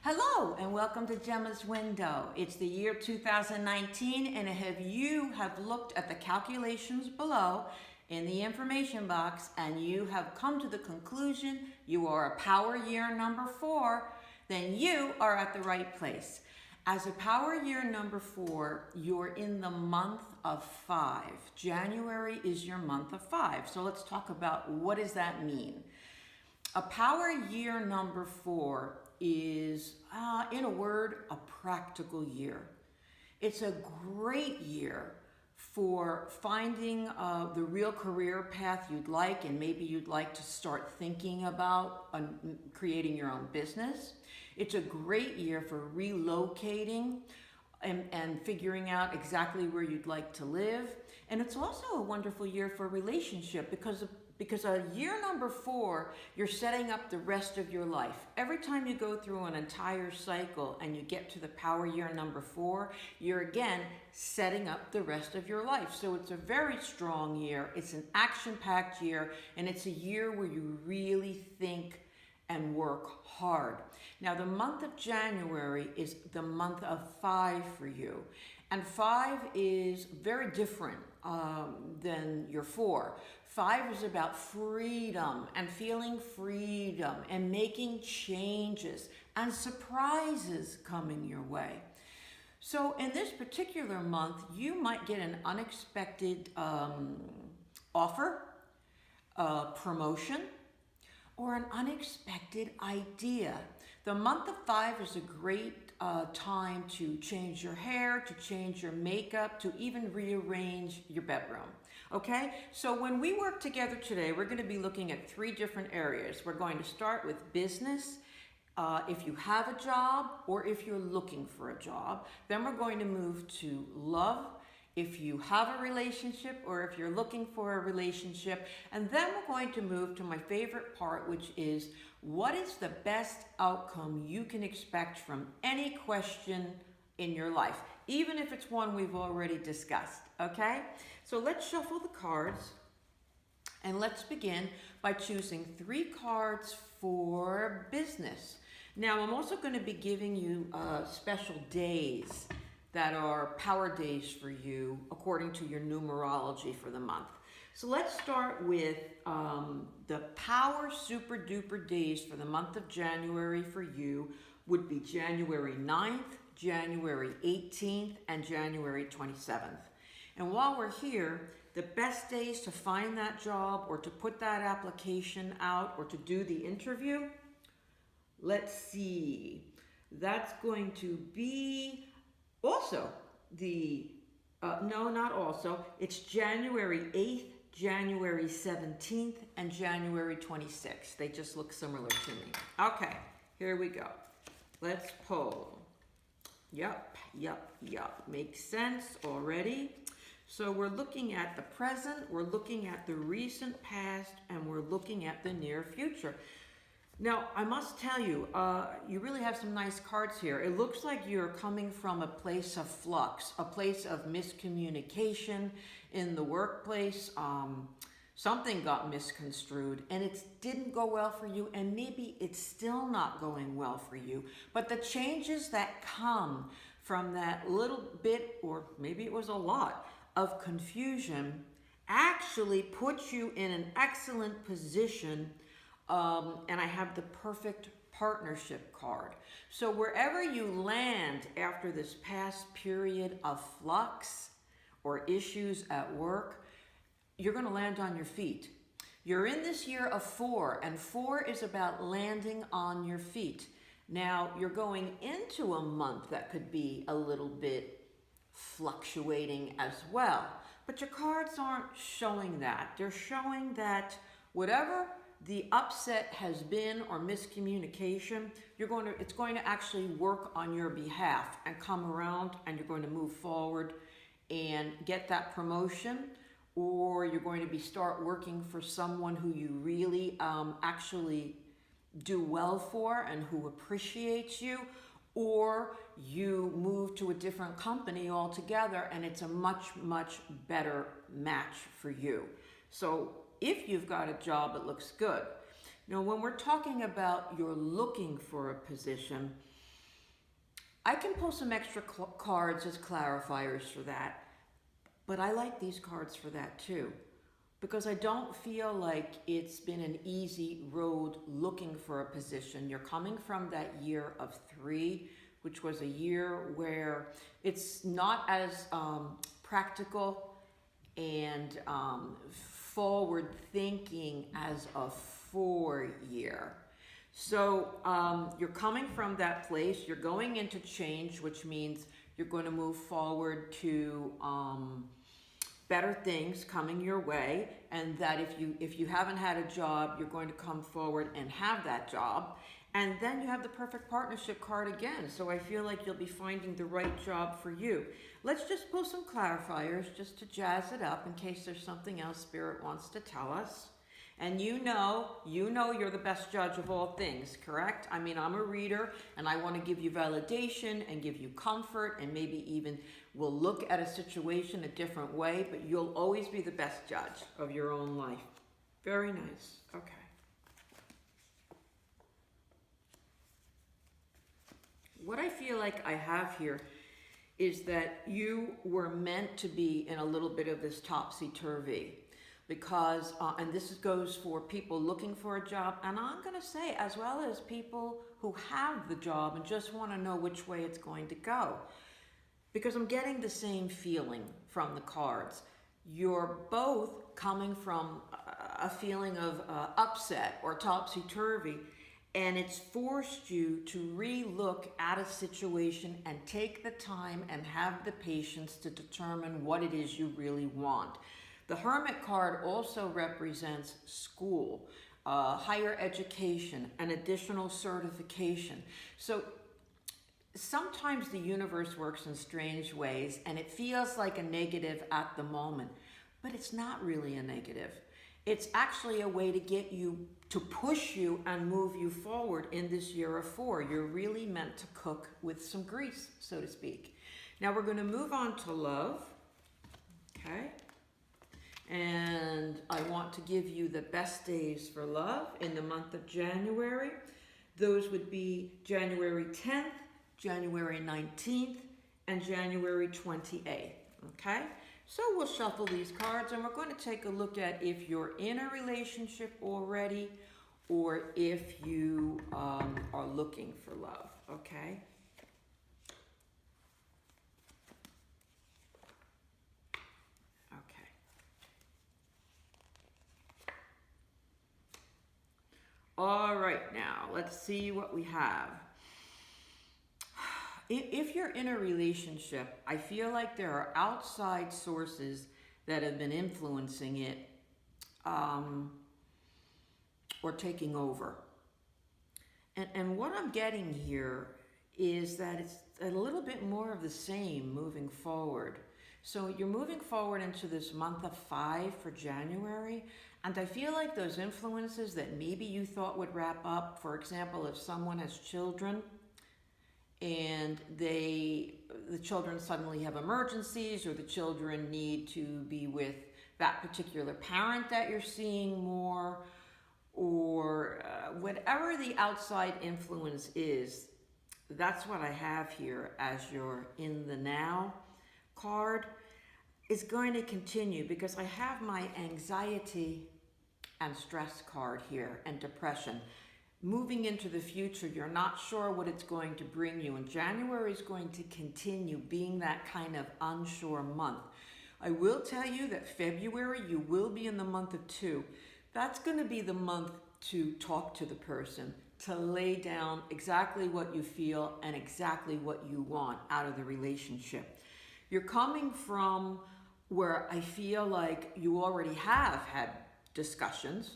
Hello and welcome to Jemma's Window. It's the year 2019 and if you have looked at the calculations below in the information box and you have come to the conclusion you are a power year number 4, then you are at the right place. As a power year number 4, you're in the month of 5. January is your month of 5. So let's talk about what does that mean. A power year number 4 is, in a word, a practical year. It's a great year for finding the real career path you'd like, and maybe you'd like to start thinking about creating your own business. It's a great year for relocating and figuring out exactly where you'd like to live. And it's also a wonderful year for a relationship because a year number 4, you're setting up the rest of your life. Every time you go through an entire cycle and you get to the power year number 4, you're again setting up the rest of your life. So it's a very strong year. It's an action-packed year, and it's a year where you really think and work hard. Now, the month of January is the month of 5 for you. And 5 is very different than your 4. 5 is about freedom and feeling freedom and making changes and surprises coming your way. So in this particular month, you might get an unexpected offer, promotion, or an unexpected idea. The month of 5 is a great time to change your hair, to change your makeup, to even rearrange your bedroom. Okay, so when we work together today, we're going to be looking at 3 different areas. We're going to start with business, if you have a job or if you're looking for a job. Then we're going to move to love, if you have a relationship or if you're looking for a relationship. And then we're going to move to my favorite part, which is what is the best outcome you can expect from any question in your life, even if it's one we've already discussed, okay? So let's shuffle the cards and let's begin by choosing 3 cards for business. Now, I'm also going to be giving you special days that are power days for you according to your numerology for the month. So let's start with the power super duper days for the month of January for you would be January 9th, January 18th, and January 27th. And while we're here, the best days to find that job or to put that application out or to do the interview, let's see, that's going to be also the, no, not also, it's January 8th, January 17th, and January 26th. They just look similar to me. Okay, here we go. Let's pull. Yep. Makes sense already. So we're looking at the present, we're looking at the recent past, and we're looking at the near future. Now, I must tell you, you really have some nice cards here. It looks like you're coming from a place of flux, a place of miscommunication in the workplace. Something got misconstrued and it didn't go well for you, and maybe it's still not going well for you. But the changes that come from that little bit, or maybe it was a lot, of confusion actually puts you in an excellent position. And I have the perfect partnership card. So wherever you land after this past period of flux or issues at work, you're going to land on your feet. You're in this year of 4, and 4 is about landing on your feet. Now, you're going into a month that could be a little bit fluctuating as well, but your cards aren't showing that. They're showing that whatever the upset has been or miscommunication, it's going to actually work on your behalf and come around, and you're going to move forward and get that promotion, or you're going to start working for someone who you really actually do well for and who appreciates you, or you move to a different company altogether and it's a much, much better match for you. So if you've got a job, it looks good. Now, when we're talking about you're looking for a position, I can pull some extra cards as clarifiers for that, but I like these cards for that too, because I don't feel like it's been an easy road looking for a position. You're coming from that year of 3, which was a year where it's not as practical and forward thinking as a 4 year. So you're coming from that place, you're going into change, which means you're going to move forward to better things coming your way, and that if you haven't had a job, you're going to come forward and have that job. And then you have the perfect partnership card again. So I feel like you'll be finding the right job for you. Let's just pull some clarifiers just to jazz it up in case there's something else Spirit wants to tell us. And you know you're the best judge of all things, correct? I mean, I'm a reader and I want to give you validation and give you comfort, and maybe even we'll look at a situation a different way, but you'll always be the best judge of your own life. Very nice. Okay. What I feel like I have here is that you were meant to be in a little bit of this topsy-turvy, because, and this goes for people looking for a job, and I'm going to say as well as people who have the job and just want to know which way it's going to go, because I'm getting the same feeling from the cards. You're both coming from a feeling of upset or topsy-turvy, and it's forced you to re-look at a situation and take the time and have the patience to determine what it is you really want. The Hermit card also represents school, higher education, an additional certification. So sometimes the universe works in strange ways and it feels like a negative at the moment, but it's not really a negative. It's actually a way to get you, to push you and move you forward in this year of 4. You're really meant to cook with some grease, so to speak. Now we're going to move on to love, okay? And I want to give you the best days for love in the month of January. Those would be January 10th, January 19th, and January 28th, okay? So we'll shuffle these cards and we're going to take a look at if you're in a relationship already or if you are looking for love, okay? Okay. All right, now let's see what we have. If you're in a relationship, I feel like there are outside sources that have been influencing it or taking over. And what I'm getting here is that it's a little bit more of the same moving forward. So you're moving forward into this month of 5 for January, and I feel like those influences that maybe you thought would wrap up, for example, if someone has children, and the children suddenly have emergencies, or the children need to be with that particular parent that you're seeing more, or whatever the outside influence is, that's what I have here as your in the now card is going to continue, because I have my anxiety and stress card here and depression. Moving into the future, you're not sure what it's going to bring you, and January is going to continue being that kind of unsure month. I will tell you that February, you will be in the month of 2. That's going to be the month to talk to the person, to lay down exactly what you feel and exactly what you want out of the relationship. You're coming from where I feel like you already have had discussions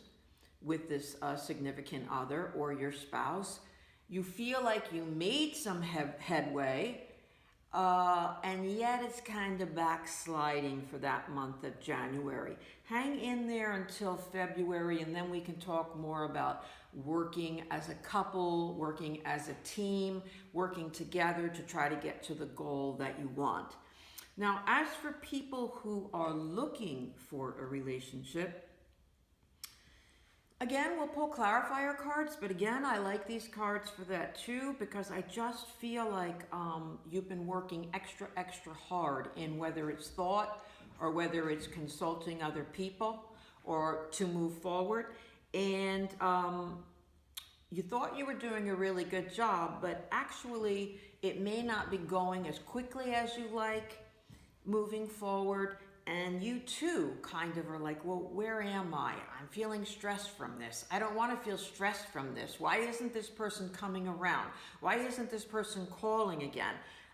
with this significant other or your spouse. You feel like you made some headway, and yet it's kind of backsliding for that month of January. Hang in there until February, and then we can talk more about working as a couple, working as a team, working together to try to get to the goal that you want. Now, as for people who are looking for a relationship, Again, we'll pull clarifier cards, but again, I like these cards for that too, because I just feel like you've been working extra, extra hard in whether it's thought or whether it's consulting other people or to move forward. And you thought you were doing a really good job, but actually it may not be going as quickly as you like moving forward. And you too kind of are like, well, where am I? I'm feeling stressed from this. I don't want to feel stressed from this. Why isn't this person coming around? Why isn't this person calling again?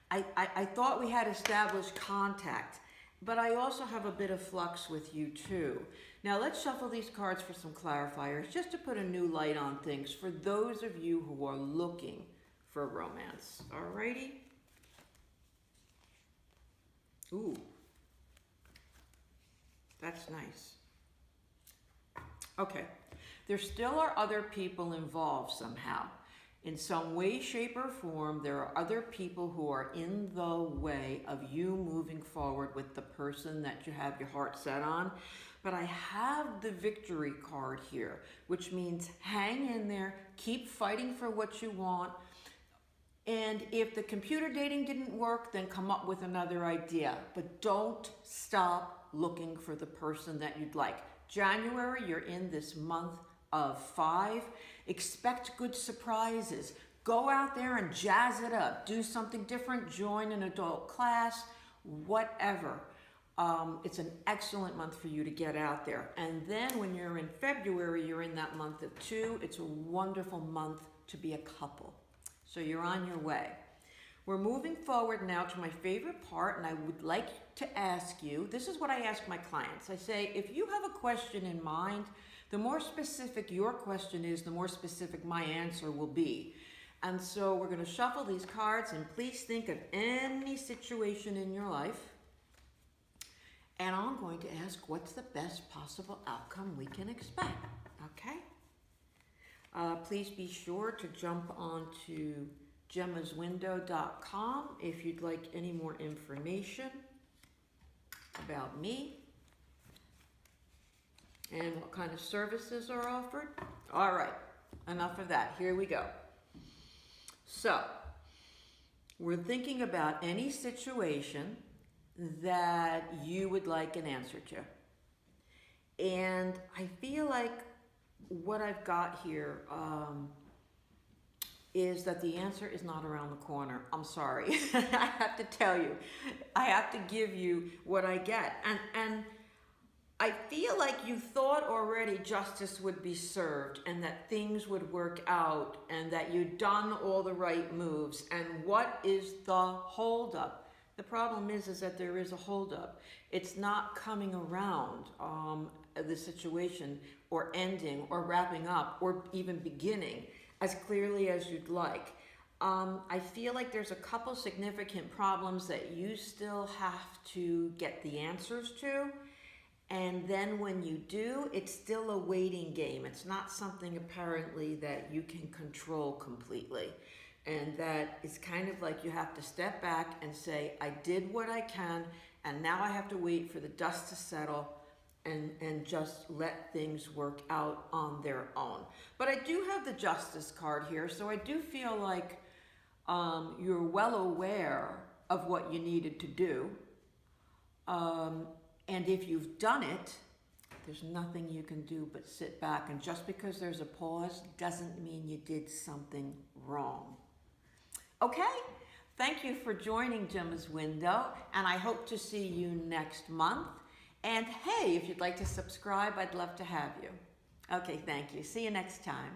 I thought we had established contact, but I also have a bit of flux with you too. Now let's shuffle these cards for some clarifiers, just to put a new light on things for those of you who are looking for romance. Alrighty? Ooh. That's nice. Okay, there still are other people involved somehow. In some way, shape, or form, there are other people who are in the way of you moving forward with the person that you have your heart set on. But I have the victory card here, which means hang in there, keep fighting for what you want. And if the computer dating didn't work, then come up with another idea. But don't stop looking for the person that you'd like. January, you're in this month of 5. Expect good surprises. Go out there and jazz it up. Do something different. Join an adult class. Whatever. It's an excellent month for you to get out there. And then when you're in February, you're in that month of 2. It's a wonderful month to be a couple. So you're on your way. We're moving forward now to my favorite part, and I would like to ask you, this is what I ask my clients. I say, if you have a question in mind, the more specific your question is, the more specific my answer will be. And so we're going to shuffle these cards, and please think of any situation in your life. And I'm going to ask, what's the best possible outcome we can expect? Okay? Please be sure to jump onto gemmaswindow.com if you'd like any more information about me and what kind of services are offered. All right, enough of that. Here we go. So, we're thinking about any situation that you would like an answer to. And I feel like what I've got here is that the answer is not around the corner. I'm sorry. I have to tell you. I have to give you what I get. And I feel like you thought already justice would be served and that things would work out and that you'd done all the right moves. And what is the holdup? The problem is that there is a holdup. It's not coming around the situation or ending or wrapping up or even beginning as clearly as you'd like. I feel like there's a couple significant problems that you still have to get the answers to. And then when you do, it's still a waiting game. It's not something apparently that you can control completely. And that is kind of like you have to step back and say, I did what I can, and now I have to wait for the dust to settle and just let things work out on their own. But I do have the justice card here, so I do feel like you're well aware of what you needed to do. And if you've done it, there's nothing you can do but sit back. And just because there's a pause doesn't mean you did something wrong. Okay, thank you for joining Jemma's Window, and I hope to see you next month. And hey, if you'd like to subscribe, I'd love to have you. Okay, thank you. See you next time.